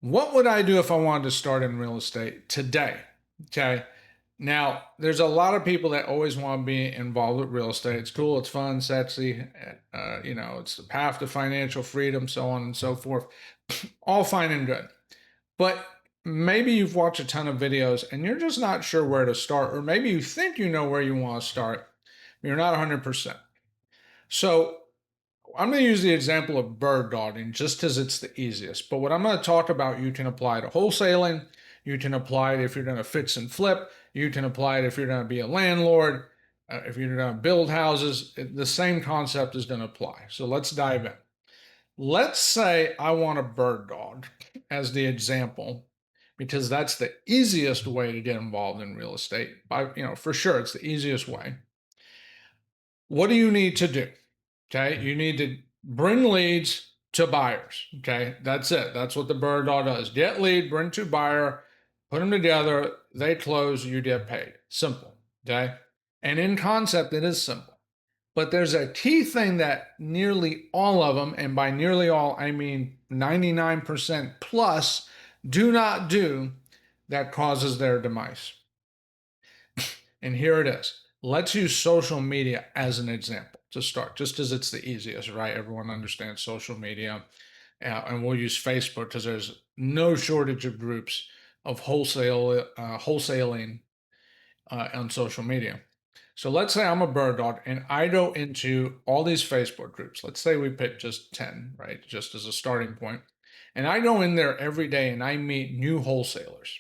What would I do if I wanted to start in real estate today? Okay. Now, there's a lot of people that always want to be involved with real estate. It's cool, it's fun, sexy. It's the path to financial freedom, so on and so forth. All fine and good. But maybe you've watched a ton of videos and you're just not sure where to start, or maybe you think you know where you want to start, but you're not 100%. So, I'm going to use the example of bird dogging just as it's the easiest. But what I'm going to talk about, you can apply to wholesaling. You can apply it if you're going to fix and flip. You can apply it if you're going to be a landlord. If you're going to build houses, the same concept is going to apply. So let's dive in. Let's say I want a bird dog as the example, because that's the easiest way to get involved in real estate. For sure, it's the easiest way. What do you need to do? Okay, you need to bring leads to buyers. Okay, that's it. That's what the bird dog does. Get lead, bring to buyer, put them together, they close, you get paid. Simple. Okay, and in concept, it is simple. But there's a key thing that nearly all of them, and by nearly all, I mean 99% plus, do not do that causes their demise. And here it is. Let's use social media as an example to start, just as it's the easiest, right? Everyone understands social media. And we'll use Facebook because there's no shortage of groups of wholesaling on social media. So let's say I'm a bird dog and I go into all these Facebook groups. Let's say we pick just 10, right? Just as a starting point. And I go in there every day and I meet new wholesalers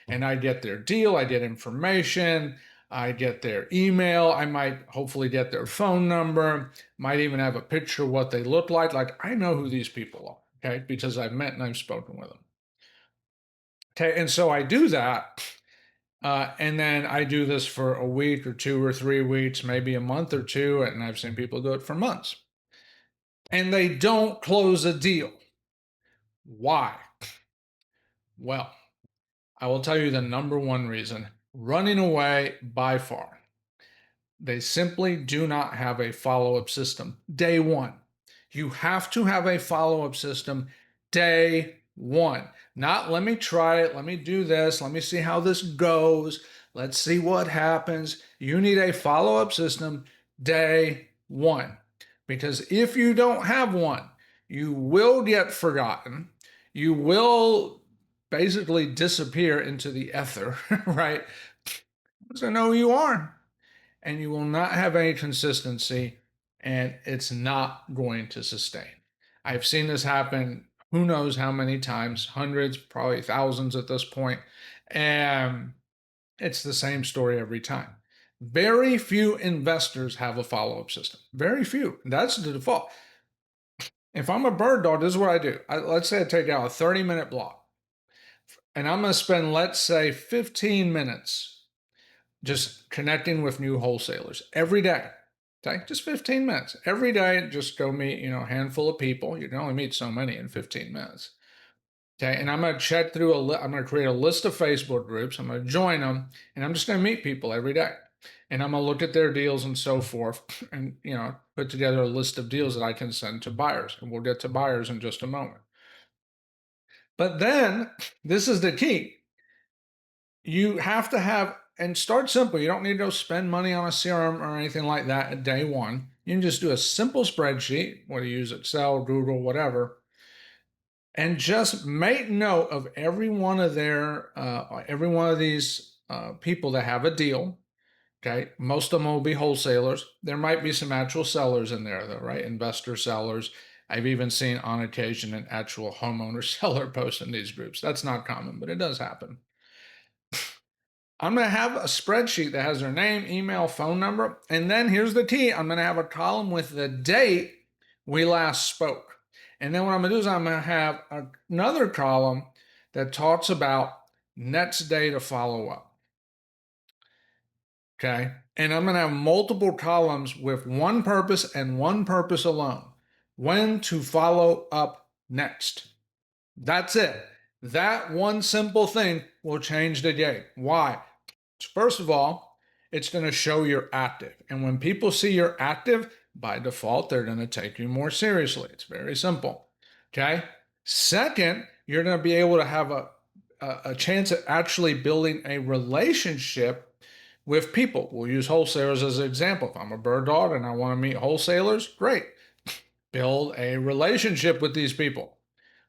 and I get their deal, I get information, I get their email, I might hopefully get their phone number, might even have a picture of what they look like. Like I know who these people are, okay, because I've met and I've spoken with them. Okay, and so I do that. And then I do this for a week or 2 or 3 weeks, maybe a month or two, and I've seen people do it for months. And they don't close a deal. Why? Well, I will tell you the number one reason: running away by far. They simply do not have a follow up system. Day one. You have to have a follow up system day one. Not let me try it, let me do this, let me see how this goes, let's see what happens. You need a follow up system day one. Because if you don't have one, you will get forgotten. You will basically disappear into the ether, right? Because I know who you are, and you will not have any consistency, and it's not going to sustain. I've seen this happen who knows how many times, hundreds, probably thousands at this point, and it's the same story every time. Very few investors have a follow up system. Very few. That's the default. If I'm a bird dog, this is what I do. Let's say I take out a 30-minute block, and I'm going to spend, let's say, 15 minutes just connecting with new wholesalers every day. Okay, just 15 minutes every day. Just go meet, a handful of people. You can only meet so many in 15 minutes. Okay, and I'm going to check through I'm going to create a list of Facebook groups. I'm going to join them, and I'm just going to meet people every day. And I'm going to look at their deals and so forth, and put together a list of deals that I can send to buyers. And we'll get to buyers in just a moment. But then this is the key. You have to have, and start simple. You don't need to go spend money on a CRM or anything like that at day one. You can just do a simple spreadsheet, whether you use Excel, Google, whatever, and just make note of every one of these people that have a deal. Okay, most of them will be wholesalers. There might be some actual sellers in there, though, right? Investor sellers. I've even seen on occasion an actual homeowner seller post in these groups. That's not common, but it does happen. I'm going to have a spreadsheet that has their name, email, phone number. And then here's the key. I'm going to have a column with the date we last spoke. And then what I'm going to do is I'm going to have another column that talks about next day to follow up. Okay. And I'm going to have multiple columns with one purpose and one purpose alone: when to follow up next. That's it. That one simple thing will change the game. Why? First of all, it's going to show you're active. And when people see you're active, by default, they're going to take you more seriously. It's very simple. Okay. Second, you're going to be able to have a chance at actually building a relationship with people. We'll use wholesalers as an example. If I'm a bird dog and I want to meet wholesalers, great. Build a relationship with these people.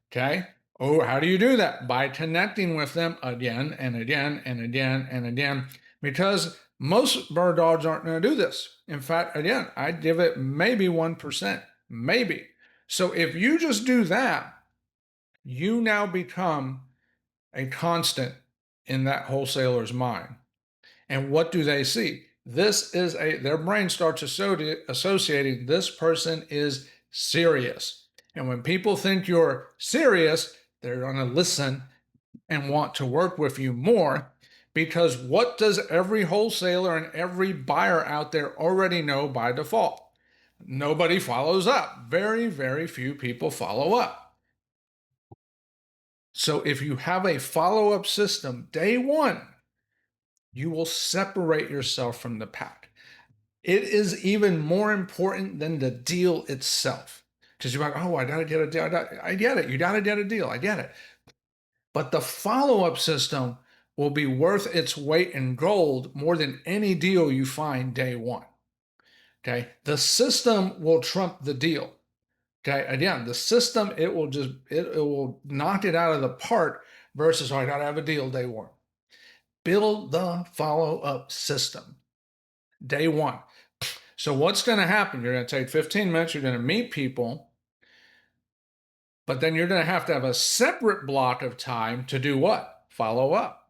Okay. Oh, how do you do that? By connecting with them again and again and again and again, because most bird dogs aren't going to do this. In fact, again, I'd give it maybe 1%, maybe. So if you just do that, you now become a constant in that wholesaler's mind. And what do they see? Their brain starts associating this person is serious. And when people think you're serious, they're going to listen and want to work with you more, because what does every wholesaler and every buyer out there already know by default? Nobody follows up. Very, very few people follow up. So if you have a follow-up system day one, you will separate yourself from the pack. It is even more important than the deal itself. Because you're like, oh, I got to get a deal. I get it. You got to get a deal. I get it. But the follow-up system will be worth its weight in gold more than any deal you find day one. Okay. The system will trump the deal. Okay. Again, the system, it will knock it out of the park versus, oh, I got to have a deal day one. Build the follow-up system day one. So what's going to happen? You're going to take 15 minutes. You're going to meet people, but then you're going to have a separate block of time to do what? Follow up.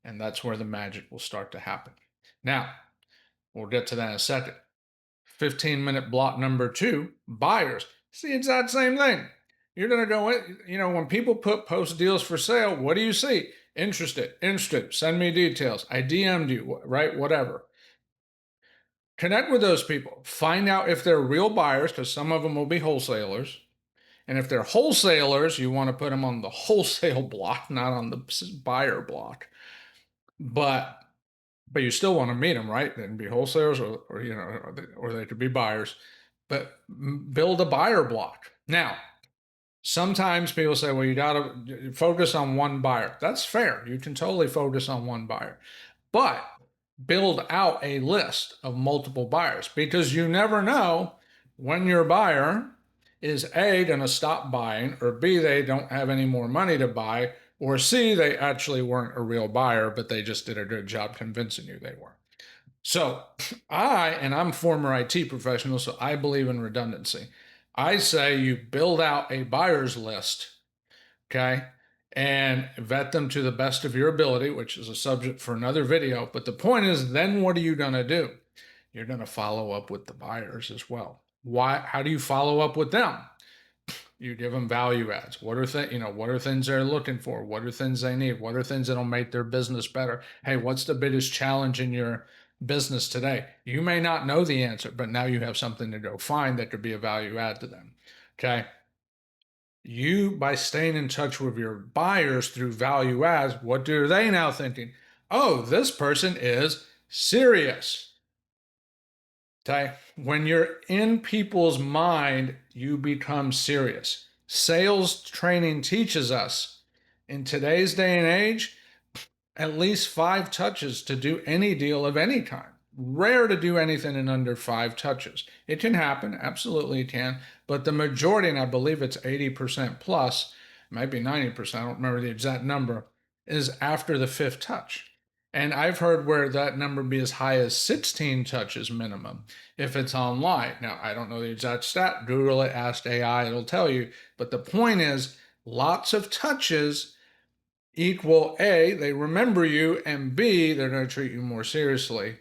And that's where the magic will start to happen. Now, we'll get to that in a second. 15-minute block number 2, buyers. It's the exact same thing. You're going to go in, when people post deals for sale, what do you see? Interested, send me details. I DM'd you, right? Whatever. Connect with those people. Find out if they're real buyers, because some of them will be wholesalers. And if they're wholesalers, you want to put them on the wholesale block, not on the buyer block. But you still want to meet them, right? They can be wholesalers or they could be buyers. But build a buyer block. Now, sometimes people say, well, you got to focus on one buyer. That's fair. You can totally focus on one buyer. But build out a list of multiple buyers, because you never know when your buyer is A, going to stop buying, or B, they don't have any more money to buy, or C, they actually weren't a real buyer, but they just did a good job convincing you they were. So I'm a former IT professional, so I believe in redundancy. I say you build out a buyer's list, okay, and vet them to the best of your ability, which is a subject for another video. But the point is, then what are you going to do? You're going to follow up with the buyers as well. Why? How do you follow up with them? You give them value adds. What are things they're looking for? What are things they need? What are things that'll make their business better? Hey, what's the biggest challenge in your business today? You may not know the answer, but now you have something to go find that could be a value add to them. Okay. You, by staying in touch with your buyers through value adds, what are they now thinking? Oh, this person is serious. Okay. When you're in people's mind, you become serious. Sales training teaches us in today's day and age, at least 5 touches to do any deal of any kind. Rare to do anything in under 5 touches. It can happen, absolutely it can, but the majority, and I believe it's 80% plus, might be 90%, I don't remember the exact number, is after the 5th touch. And I've heard where that number be as high as 16 touches minimum if it's online. Now, I don't know the exact stat. Google it, ask AI, it'll tell you. But the point is, lots of touches equal A, they remember you, and B, they're going to treat you more seriously.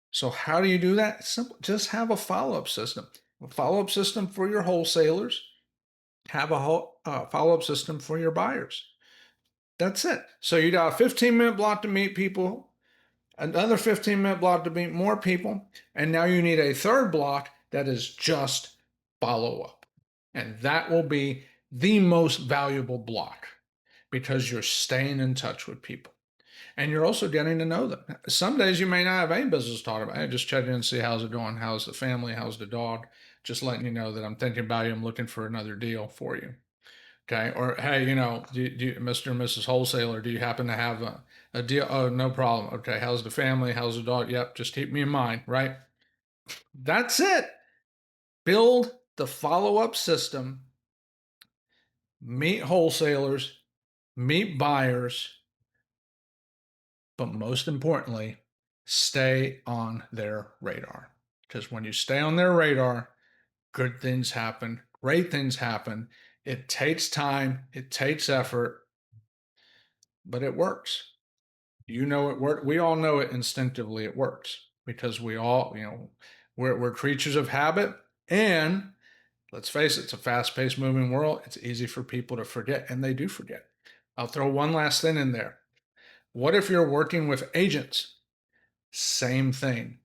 So how do you do that? Simple. Just have a follow-up system. A follow-up system for your wholesalers. Have a follow-up system for your buyers. That's it. So you got a 15-minute block to meet people, another 15-minute block to meet more people, and now you need a third block that is just follow-up. And that will be the most valuable block, because you're staying in touch with people. And you're also getting to know them. Some days you may not have any business to talk about. Hey, just check in and see how's it going, how's the family, how's the dog. Just letting you know that I'm thinking about you, I'm looking for another deal for you. Okay. Or, hey, Mr. and Mrs. Wholesaler, do you happen to have a deal? Oh, no problem. Okay. How's the family? How's the dog? Yep. Just keep me in mind. Right. That's it. Build the follow up system, meet wholesalers, meet buyers, but most importantly, stay on their radar. Because when you stay on their radar, good things happen, great things happen. It takes time, it takes effort, but it works. You know it works. We all know it instinctively. It works because we all, we're creatures of habit. And let's face it, it's a fast paced moving world. It's easy for people to forget, and they do forget. I'll throw one last thing in there. What if you're working with agents? Same thing.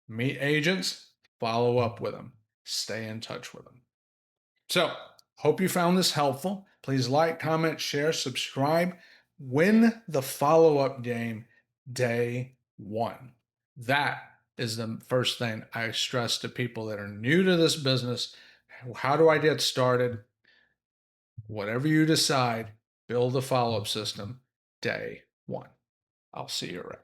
Meet agents, follow up with them, stay in touch with them. So, hope you found this helpful. Please like, comment, share, subscribe. Win the follow up game day one. That is the first thing I stress to people that are new to this business. How do I get started? Whatever you decide, build a follow up system day one. I'll see you around.